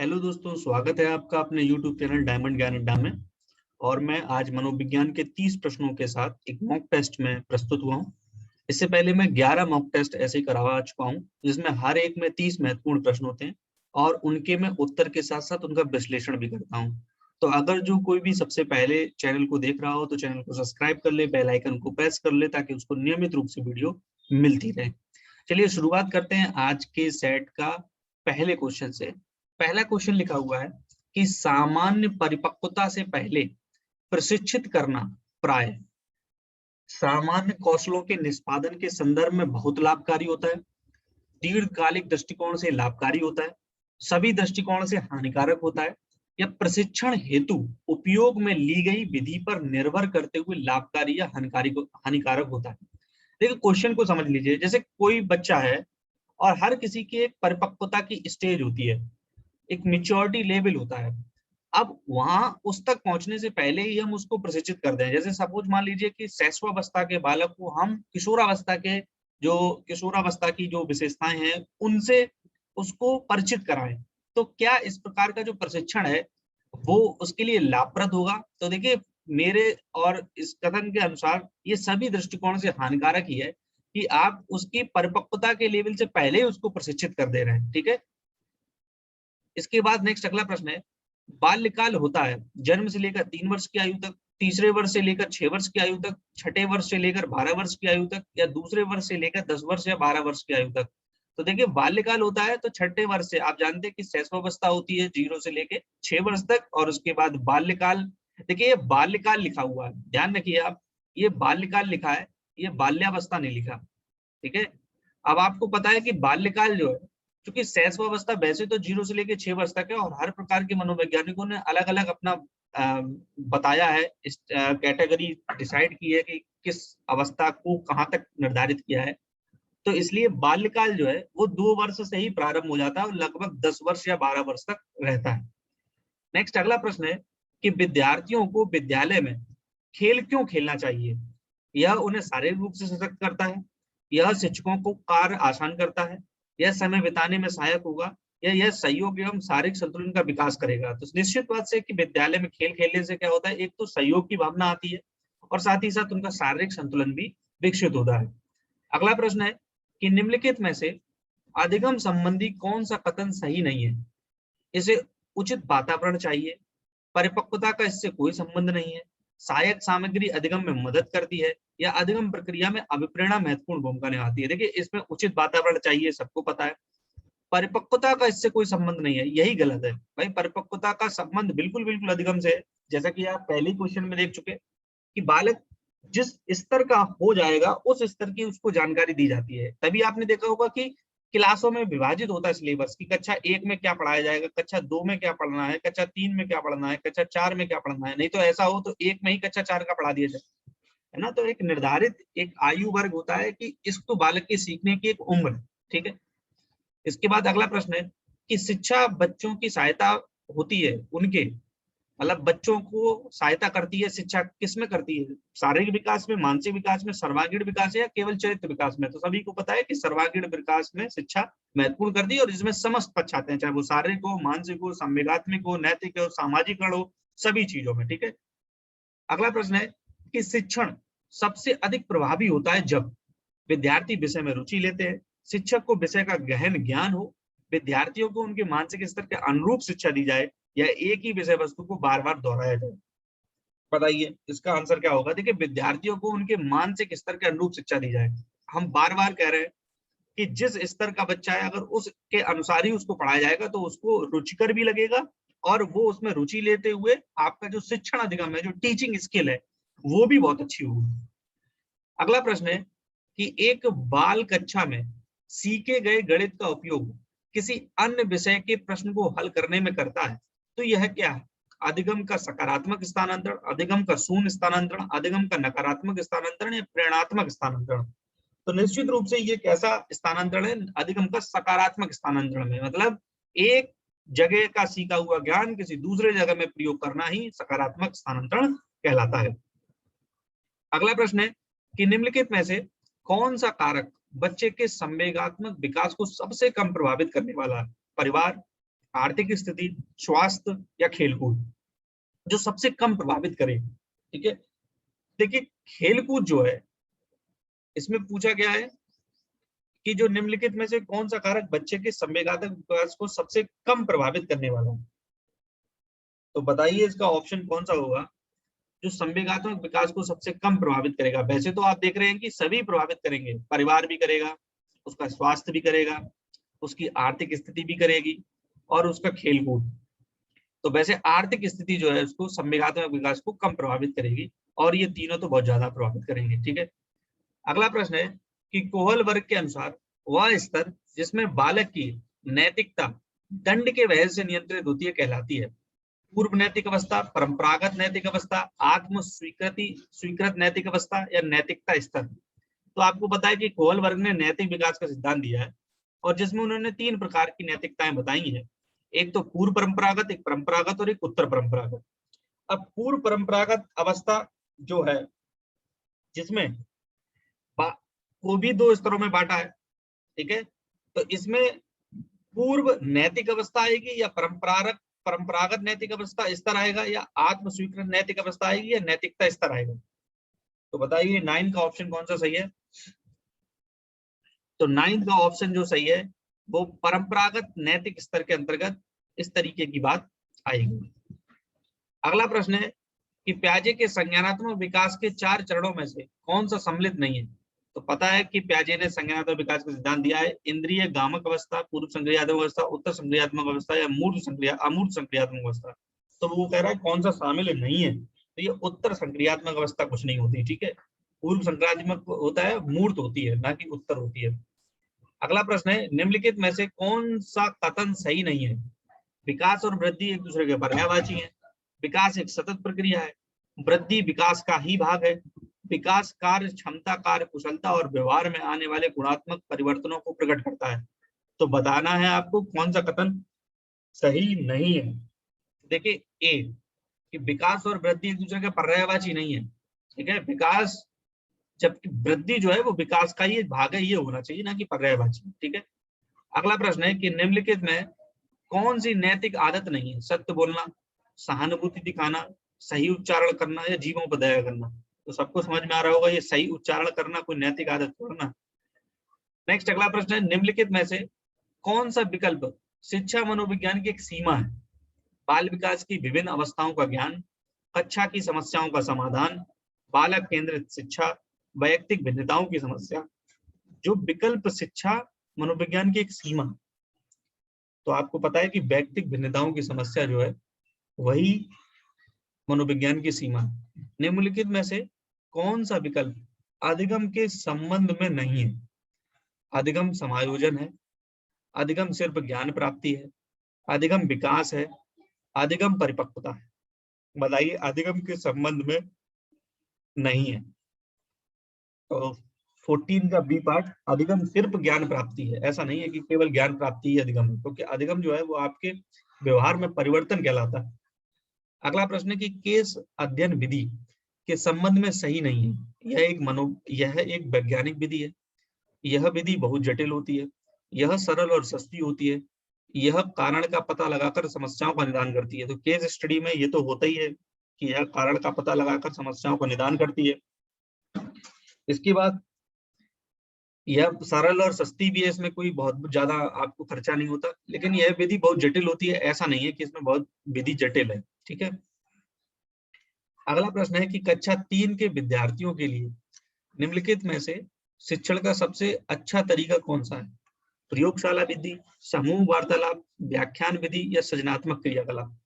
Hello दोस्तों, स्वागत है आपका अपने YouTube चैनल डायमंड ज्ञान अड्डा में। और मैं आज मनोविज्ञान के 30 प्रश्नों के साथ एक मॉक टेस्ट में प्रस्तुत हुआ हूँ। इससे पहले मैं 11 मॉक टेस्ट ऐसे ही करवा चुका हूँ, जिसमें हर एक में 30 महत्वपूर्ण प्रश्न होते हैं और उनके मैं उत्तर के साथ साथ उनका विश्लेषण भी करता हूँ। तो अगर जो कोई भी सबसे पहले चैनल को देख रहा हो तो चैनल को सब्सक्राइब कर ले, बेल आइकन को प्रेस कर ले ताकि उसको नियमित रूप से वीडियो मिलती रहे। चलिए शुरुआत करते हैं आज के सेट का पहले क्वेश्चन से। पहला क्वेश्चन लिखा हुआ है कि सामान्य परिपक्वता से पहले प्रशिक्षित करना प्राय सामान्य कौशलों के निष्पादन के संदर्भ में बहुत लाभकारी होता है, दीर्घकालिक दृष्टिकोण से लाभकारी होता है, सभी दृष्टिकोण से हानिकारक होता है, या प्रशिक्षण हेतु उपयोग में ली गई विधि पर निर्भर करते हुए लाभकारी या हानिकारक होता है। देखिए क्वेश्चन को समझ लीजिए। जैसे कोई बच्चा है और हर किसी की एक परिपक्वता की स्टेज होती है, एक मेच्योरिटी लेवल होता है। अब वहां उस तक पहुंचने से पहले ही हम उसको प्रशिक्षित कर दें। जैसे सपोज मान लीजिए कि शैशवावस्था के बालक को हम किशोरावस्था की जो विशेषताएं हैं उनसे उसको परिचित कराएं, तो क्या इस प्रकार का जो प्रशिक्षण है वो उसके लिए लाभप्रद होगा? तो देखिए, मेरे और इस कथन के अनुसार ये सभी दृष्टिकोण से हानिकारक ही है कि आप उसकी परिपक्वता के लेवल से पहले ही उसको प्रशिक्षित कर दे रहे हैं। ठीक है। इसके बाद नेक्स्ट अगला प्रश्न है, बाल्यकाल होता है जन्म से लेकर 3 वर्ष की आयु तक, तीसरे वर्ष से लेकर 6 वर्ष की आयु तक, छठे वर्ष से लेकर 12 वर्ष की आयु तक, या दूसरे वर्ष से लेकर 10 वर्ष या 12 वर्ष की आयु तक। तो देखिए, बाल्यकाल होता है तो छठे वर्ष से, आप जानते हैं कि शैशवावस्था होती है 0 से लेकर 6 वर्ष तक, और उसके बाद बाल्यकाल। देखिए ये बाल्यकाल लिखा हुआ है, ध्यान रखिए आप, ये बाल्यकाल लिखा है, ये बाल्यावस्था नहीं लिखा। ठीक है। अब आपको पता है कि बाल्यकाल जो है, क्योंकि शैशवावस्था वैसे तो 0 से लेकर 6 वर्ष तक है, और हर प्रकार के मनोवैज्ञानिकों ने अलग अलग अपना बताया है, इस कैटेगरी डिसाइड की है कि किस अवस्था को कहाँ तक निर्धारित किया है। तो इसलिए बाल्यकाल जो है वो 2 वर्ष से ही प्रारंभ हो जाता है और लगभग 10 वर्ष या 12 वर्ष तक रहता है। नेक्स्ट अगला प्रश्न है कि विद्यार्थियों को विद्यालय में खेल क्यों खेलना चाहिए? यह उन्हें शारीरिक रूप से सशक्त करता है, यह शिक्षकों को कार्य आसान करता है, यह समय बिताने में सहायक होगा, या यह सहयोग एवं शारीरिक संतुलन का विकास करेगा। तो निश्चित बात से कि विद्यालय में खेल खेलने से क्या होता है, एक तो सहयोग की भावना आती है और साथ ही साथ उनका शारीरिक संतुलन भी विकसित होता है। अगला प्रश्न है कि निम्नलिखित में से अधिगम संबंधी कौन सा कथन सही नहीं है? इसे उचित वातावरण चाहिए, परिपक्वता का इससे कोई संबंध नहीं है, सहायक सामग्री अधिगम में मदद करती है, या अधिगम प्रक्रिया में अभिप्रेरणा महत्वपूर्ण भूमिका निभाती है। देखिए, इसमें उचित वातावरण चाहिए, सबको पता है। परिपक्वता का इससे कोई संबंध नहीं है, यही गलत है भाई। परिपक्वता का संबंध बिल्कुल बिल्कुल अधिगम से है। जैसा कि आप पहले क्वेश्चन में देख चुके कि बालक जिस स्तर का हो जाएगा उस स्तर की उसको जानकारी दी जाती है। तभी आपने देखा होगा कि क्लासों में विभाजित होता है सिलेबस की, कक्षा 1 में क्या पढ़ाया जाएगा, कक्षा 2 में क्या पढ़ना है, कक्षा 3 में क्या पढ़ना है, कक्षा 4 में क्या पढ़ना है। नहीं तो ऐसा हो तो 1 में ही कक्षा 4 का पढ़ा दिया जाए, है ना। तो एक निर्धारित एक आयु वर्ग होता है कि इसको बालक के सीखने की एक उम्र है। ठीक है। इसके बाद अगला प्रश्न है कि शिक्षा बच्चों की सहायता होती है उनके, मतलब बच्चों को सहायता करती है शिक्षा, किसमें करती है? शारीरिक विकास में, मानसिक विकास में, सर्वांगीण विकास है, या केवल चरित्र विकास में? तो सभी को पता है कि सर्वांगीण विकास में शिक्षा महत्वपूर्ण करती है, और इसमें समस्त पक्ष आते हैं, चाहे वो शारीरिक हो, मानसिक हो, संवेगात्मक हो, नैतिक हो, सामाजिक हो, सभी चीजों में। ठीक है। अगला प्रश्न है कि शिक्षण सबसे अधिक प्रभावी होता है जब विद्यार्थी विषय में रुचि लेते हैं, शिक्षक को विषय का गहन ज्ञान हो, विद्यार्थियों को उनके मानसिक स्तर के अनुरूप शिक्षा दी जाए, या एक ही विषय वस्तु को बार बार दोहराया जाए। बताइए इसका आंसर क्या होगा? देखिए, विद्यार्थियों को उनके मानसिक स्तर के अनुरूप शिक्षा दी जाए। हम बार बार कह रहे हैं कि जिस स्तर का बच्चा है अगर उसके अनुसार ही उसको पढ़ाया जाएगा तो उसको रुचिकर भी लगेगा, और वो उसमें रुचि लेते हुए आपका जो शिक्षण अधिगम है, जो टीचिंग स्किल है, वो भी बहुत अच्छी होगी। अगला प्रश्न है कि एक बाल कक्षा में सीखे गए गणित का उपयोग किसी अन्य विषय के प्रश्न को हल करने में करता है, तो यह क्या है? अधिगम का सकारात्मक स्थानांतरण, अधिगम का शून्य स्थानांतरण, अधिगम का नकारात्मक स्थानांतरण, या प्रेरणात्मक स्थानांतरण? तो निश्चित रूप से ये कैसा स्थानांतरण है? अधिगम का सकारात्मक स्थानांतरण में, मतलब एक जगह का सीखा हुआ ज्ञान किसी दूसरे जगह में प्रयोग करना ही सकारात्मक स्थानांतरण कहलाता है। अगला प्रश्न है कि निम्नलिखित में से कौन सा कारक बच्चे के संवेगात्मक विकास को सबसे कम प्रभावित करने वाला है? परिवार, आर्थिक स्थिति, स्वास्थ्य या खेलकूद, जो सबसे कम प्रभावित करे। ठीक है, देखिए खेलकूद जो है इसमें पूछा गया है कि जो निम्नलिखित में से कौन सा कारक बच्चे के संवेगात्मक विकास को सबसे कम प्रभावित करने वाला है। तो बताइए इसका ऑप्शन कौन सा होगा जो संवेगात्मक विकास को सबसे कम प्रभावित करेगा। वैसे तो आप देख रहे हैं कि सभी प्रभावित करेंगे, परिवार भी करेगा, उसका स्वास्थ्य भी करेगा, उसकी आर्थिक स्थिति भी करेगी और उसका खेलकूद। तो वैसे आर्थिक स्थिति जो है उसको संवेगात्मक विकास को कम प्रभावित करेगी और ये तीनों तो बहुत ज्यादा प्रभावित करेंगे। ठीक है, अगला प्रश्न है कि कोहल वर्ग के अनुसार वह स्तर जिसमें बालक की नैतिकता दंड के वजह से नियंत्रित होती है कहलाती है। पूर्व नैतिक अवस्था, परंपरागत नैतिक अवस्था, आत्म स्वीकृत नैतिक अवस्था या नैतिकता स्तर। तो आपको पता है कि कोहल वर्ग ने नैतिक विकास का सिद्धांत दिया है और जिसमें उन्होंने 3 प्रकार की नैतिकताएं बताई हैं। एक तो पूर्व परंपरागत, एक परंपरागत और एक उत्तर परंपरागत। अब पूर्व परंपरागत अवस्था जो है जिसमें को भी 2 स्तरों में बांटा है। ठीक है, तो इसमें पूर्व नैतिक अवस्था आएगी या परंपरागत नैतिक अवस्था स्तर आएगा या आत्म स्वीकृत नैतिक अवस्था आएगी या नैतिकता स्तर आएगा। तो बताइए 9 का ऑप्शन कौन सा सही है। तो 9 का ऑप्शन जो सही है वो परंपरागत नैतिक स्तर के अंतर्गत इस तरीके की बात आएगी। अगला प्रश्न है कि पियाजे के संज्ञानात्मक विकास के 4 चरणों में से कौन सा सम्मिलित नहीं है। तो पता है कि पियाजे ने संज्ञानात्मक विकास का सिद्धांत दिया है, इंद्रिय गामक अवस्था, पूर्व संक्रियात्मक अवस्था, उत्तर संक्रियात्मक अवस्था या अमूर्त संक्रियात्मक अवस्था। तो वो कह रहा है कौन सा शामिल नहीं है, तो ये उत्तर संक्रियात्मक अवस्था कुछ नहीं होती। ठीक है, पूर्व संक्रियात्मक होता है, मूर्त होती है, ना कि उत्तर होती है। अगला प्रश्न है निम्नलिखित में से कौन सा कथन सही नहीं है। विकास और वृद्धि एक दूसरे के पर्यायवाची है, विकास एक सतत प्रक्रिया है, वृद्धि विकास का ही भाग है, विकास कार्य क्षमता, कार्य कुशलता और व्यवहार में आने वाले गुणात्मक परिवर्तनों को प्रकट करता है। तो बताना है आपको कौन सा कथन सही नहीं है। देखिए ए कि विकास और वृद्धि एक दूसरे के पर्यायवाची नहीं है। ठीक है, विकास जबकि वृद्धि जो है वो विकास का ही भाग है, ये होना चाहिए, ना कि पर्यायवाची। ठीक है, अगला प्रश्न है कि निम्नलिखित में कौन सी नैतिक आदत नहीं है। सत्य बोलना, सहानुभूति दिखाना, सही उच्चारण करना या जीवों पर दया करना। तो सबको समझ में आ रहा होगा ये सही उच्चारण करना कोई नैतिक आदत करना। नेक्स्ट अगला प्रश्न है निम्नलिखित में से कौन सा विकल्प शिक्षा मनोविज्ञान की एक सीमा है। बाल विकास की विभिन्न अवस्थाओं का ज्ञान, कक्षा की समस्याओं का समाधान, बालक केंद्रित शिक्षा, वैयक्तिक भिन्नताओं की समस्या। जो विकल्प शिक्षा मनोविज्ञान की एक सीमा, तो आपको पता है कि वैयक्तिक भिन्नताओं की समस्या जो है वही मनोविज्ञान की सीमा। निम्नलिखित में से कौन सा विकल्प अधिगम के संबंध में नहीं है। अधिगम समायोजन है, अधिगम सिर्फ ज्ञान प्राप्ति है, अधिगम विकास है, अधिगम परिपक्वता है। बताइए अधिगम के संबंध में नहीं है। तो 14 का बी पार्ट, अधिगम सिर्फ ज्ञान प्राप्ति है। ऐसा नहीं है कि केवल ज्ञान प्राप्ति ही अधिगम है, क्योंकि अधिगम जो है वो आपके व्यवहार में परिवर्तन कहलाता है। अगला प्रश्न है कि केस अध्ययन विधि के संबंध में सही नहीं है। यह एक वैज्ञानिक विधि है, यह विधि बहुत जटिल होती है, यह सरल और सस्ती होती है, यह कारण का पता लगाकर समस्याओं का निदान करती है। तो केस स्टडी में ये तो होता ही है कि यह कारण का पता लगाकर समस्याओं का निदान करती है। इसके बाद यह सरल और सस्ती भी है, इसमें कोई बहुत ज्यादा आपको खर्चा नहीं होता, लेकिन यह विधि बहुत जटिल होती है। ऐसा नहीं है कि इसमें बहुत विधि जटिल है। ठीक है, अगला प्रश्न है कि कक्षा 3 के विद्यार्थियों के लिए निम्नलिखित में से शिक्षण का सबसे अच्छा तरीका कौन सा है। प्रयोगशाला विधि, समूह वार्तालाप, व्याख्यान विधि या सृजनात्मक क्रियाकलाप।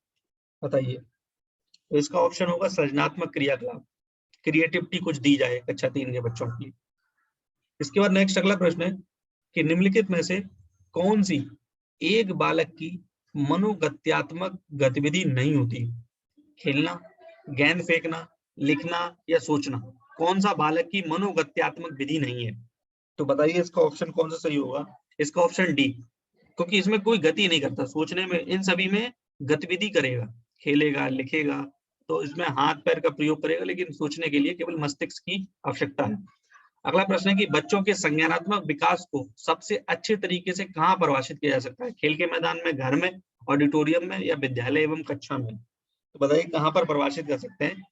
बताइए, तो इसका ऑप्शन होगा सृजनात्मक क्रियाकलाप। क्रिएटिविटी कुछ दी जाए कक्षा 3 के बच्चों की। इसके बाद नेक्स्ट अगला प्रश्न है कि निम्नलिखित में से कौन सी एक बालक की मनोगत्यात्मक गतिविधि नहीं होती। खेलना, गेंद फेंकना, लिखना या सोचना। कौन सा बालक की मनोगत्यात्मक विधि नहीं है। तो बताइए इसका ऑप्शन कौन सा सही होगा। इसका ऑप्शन डी, क्योंकि इसमें कोई गति नहीं करता, सोचने में इन सभी में गतिविधि करेगा, खेलेगा, लिखेगा, तो इसमें हाथ पैर का प्रयोग करेगा, लेकिन सोचने के लिए केवल मस्तिष्क की आवश्यकता है। अगला प्रश्न है कि बच्चों के संज्ञानात्मक विकास को सबसे अच्छे तरीके से कहाँ परिभाषित किया जा सकता है। खेल के मैदान में, घर में, ऑडिटोरियम में या विद्यालय एवं कक्षा में। तो बताइए कहाँ पर परिभाषित कर सकते हैं,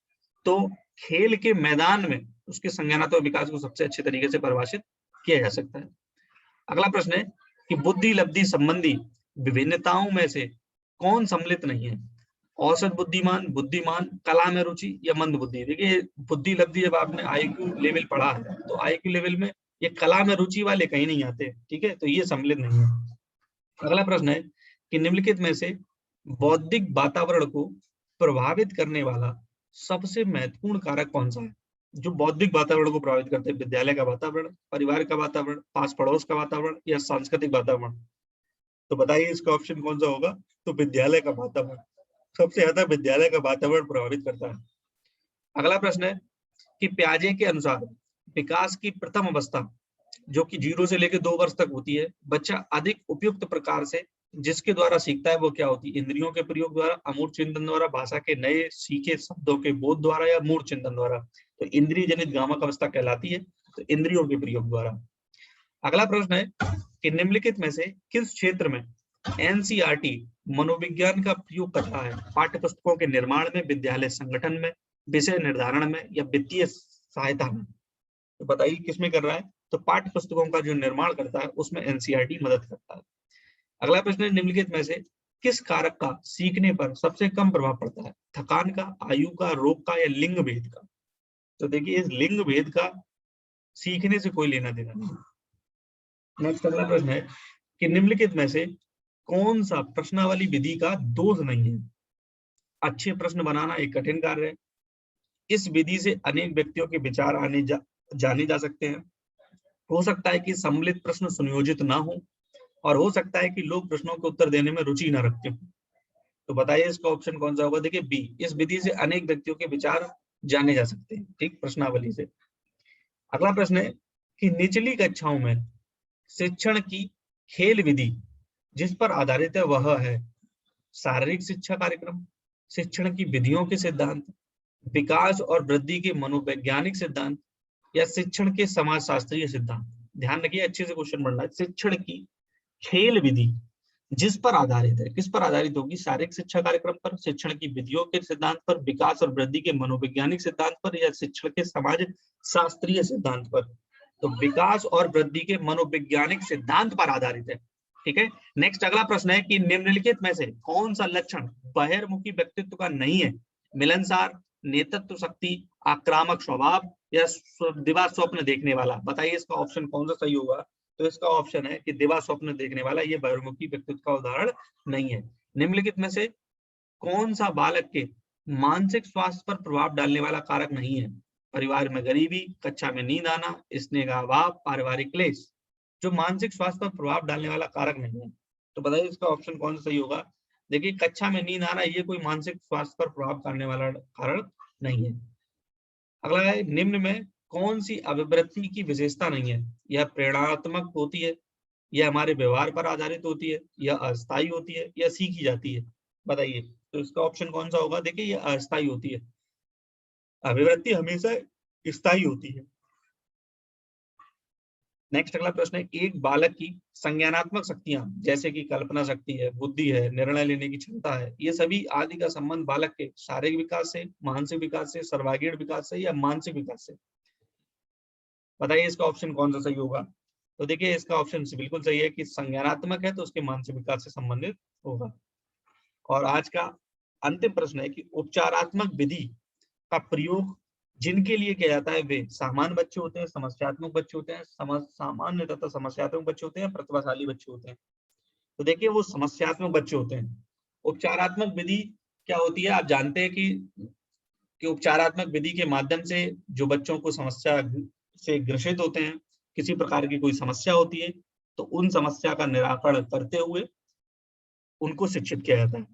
तो खेल के मैदान में उसके संज्ञानात्मक विकास को सबसे अच्छे तरीके से परिभाषित किया जा सकता है। अगला प्रश्न है कि बुद्धि लब्धि संबंधी विभिन्नताओं में से कौन सम्मिलित नहीं है? औसत बुद्धिमान, बुद्धिमान, कला में रुचि या मंद बुद्धि। देखिए बुद्धि लब्धि जब आपने आईक्यू लेवल पढ़ा है तो आईक्यू लेवल में ये कला में रुचि वाले कहीं नहीं आते, ठीक है, तो ये सम्मिलित नहीं है। अगला प्रश्न है कि निम्नलिखित में से बौद्धिक वातावरण को प्रभावित करने वाला सबसे महत्वपूर्ण कारक कौन सा है? जो बौद्धिक वातावरण को प्रभावित करते हैं, विद्यालय का वातावरण, परिवार का वातावरण, पास पड़ोस का वातावरण या सांस्कृतिक वातावरण। तो बताइए इसका ऑप्शन कौन सा होगा? तो विद्यालय का वातावरण, सबसे ज्यादा विद्यालय का वातावरण प्रभावित करता है। अगला प्रश्न है कि पियाजे के अनुसार विकास की प्रथम अवस्था जो कि 0 से लेकर 2 वर्ष तक होती है, बच्चा अधिक उपयुक्त प्रकार से जिसके द्वारा सीखता है वो क्या होती है? इंद्रियों के प्रयोग द्वारा, अमूर्त चिंतन द्वारा, भाषा के नए सीखे शब्दों के बोध द्वारा या मूर्त चिंतन द्वारा। तो इंद्रिय जनित गामक अवस्था कहलाती है, तो इंद्रियों के प्रयोग द्वारा। अगला प्रश्न है कि निम्नलिखित में से किस क्षेत्र में एनसीईआरटी मनोविज्ञान का प्रयोग करता है? पाठ्य पुस्तकों के निर्माण में, विद्यालय संगठन में, विषय निर्धारण में या वित्तीय सहायता में। तो बताइए किसमें कर रहा है? तो पाठ्य पुस्तकों का जो निर्माण करता है उसमें एनसीईआरटी मदद करता है। अगला प्रश्न है निम्नलिखित में से किस कारक का सीखने पर सबसे कम प्रभाव पड़ता है? थकान का, आयु का, रोग का या लिंग भेद का। तो देखिए इस लिंग भेद का सीखने से कोई लेना देना नहीं। नेक्स्ट अगला प्रश्न है कि निम्नलिखित में से कौन सा प्रश्नावली विधि का दोष नहीं है? अच्छे प्रश्न बनाना एक कठिन कार्य है। इस विधि से अनेक व्यक्तियों के विचार जाने जा सकते हैं। हो सकता है कि सम्मिलित प्रश्न सुनियोजित ना हो और हो सकता है कि लोग प्रश्नों के उत्तर देने में रुचि ना रखते हो। तो बताइए इसका ऑप्शन कौन सा होगा? देखिए बी, इस विधि से अनेक व्यक्तियों के विचार जाने जा सकते हैं, ठीक, प्रश्नावली से। अगला प्रश्न है कि निचली कक्षाओं में शिक्षण की खेल विधि जिस पर आधारित है वह है शारीरिक शिक्षा कार्यक्रम, शिक्षण की विधियों के सिद्धांत, विकास और वृद्धि के मनोवैज्ञानिक सिद्धांत या शिक्षण के समाजशास्त्रीय सिद्धांत। ध्यान रखिए अच्छे से क्वेश्चन पढ़ना है। शिक्षण की खेल विधि जिस पर आधारित है, किस पर आधारित होगी? शारीरिक शिक्षा कार्यक्रम पर, शिक्षण की विधियों के सिद्धांत पर, विकास और वृद्धि के मनोवैज्ञानिक सिद्धांत पर या शिक्षण के समाज शास्त्रीय सिद्धांत पर। तो विकास और वृद्धि के मनोवैज्ञानिक सिद्धांत पर आधारित है, ठीक है। नेक्स्ट अगला प्रश्न है कि निम्नलिखित में से कौन सा लक्षण बहिर्मुखी व्यक्तित्व का नहीं है? मिलनसार, नेतृत्व शक्ति, आक्रामक स्वभाव या दिवा स्वप्न देखने वाला। बताइए इसका ऑप्शन कौन सा सही होगा? तो इसका ऑप्शन है कि दिवा स्वप्न देखने वाला, ये बहिर्मुखी व्यक्तित्व का उदाहरण नहीं है। निम्नलिखित में से कौन सा बालक के मानसिक स्वास्थ्य पर प्रभाव डालने वाला कारक नहीं है? परिवार में गरीबी, कक्षा में नींद आना, स्नेह का अभाव, पारिवारिक क्लेश। जो मानसिक स्वास्थ्य पर प्रभाव डालने वाला कारक नहीं है, तो बताइए इसका ऑप्शन कौन सा सही होगा? देखिए कक्षा में नींद आना ये कोई मानसिक स्वास्थ्य पर प्रभाव डालने वाला कारण नहीं है। अगला है निम्न में कौन सी अभिवृत्ति की विशेषता नहीं है? यह प्रेरणात्मक होती है, यह हमारे व्यवहार पर आधारित होती है, यह अस्थायी होती है या सीखी जाती है। बताइए तो इसका ऑप्शन कौन सा होगा? देखिए यह अस्थायी होती है, अभिवृत्ति हमेशा स्थायी होती है। नेक्स्ट अगला प्रश्न है एक बालक की संज्ञानात्मक शक्तियां जैसे कि कल्पना शक्ति है, बुद्धि है, निर्णय लेने की क्षमता है, ये सभी आदि का संबंध बालक के शारीरिक विकास से, मानसिक विकास से, सर्वांगीण विकास से या मानसिक विकास से। बताइए इसका ऑप्शन कौन सा सही होगा? तो देखिए इसका ऑप्शन बिल्कुल सही है कि संज्ञानात्मक है तो उसके मानसिक विकास से संबंधित होगा। और आज का अंतिम प्रश्न है कि उपचारात्मक विधि का प्रयोग जिनके लिए किया जाता है वे सामान्य बच्चे होते हैं, समस्यात्मक बच्चे होते हैं, सामान्य तथा समस्यात्मक बच्चे होते हैं, प्रतिभाशाली बच्चे होते हैं। तो देखिए वो समस्यात्मक बच्चे होते हैं। उपचारात्मक विधि क्या होती है? आप जानते हैं कि उपचारात्मक विधि के माध्यम से जो बच्चों को समस्या से ग्रसित होते हैं, किसी प्रकार की कोई समस्या होती है तो उन समस्या का निराकरण करते हुए उनको शिक्षित किया जाता है।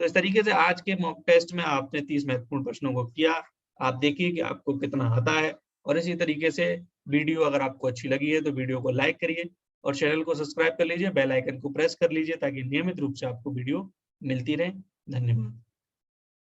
तो इस तरीके से आज के मॉक टेस्ट में आपने 30 महत्वपूर्ण प्रश्नों को किया। आप देखिए कि आपको कितना आता है और इसी तरीके से वीडियो अगर आपको अच्छी लगी है तो वीडियो को लाइक करिए और चैनल को सब्सक्राइब कर लीजिए, बेल आइकन को प्रेस कर लीजिए ताकि नियमित रूप से आपको वीडियो मिलती रहे। धन्यवाद।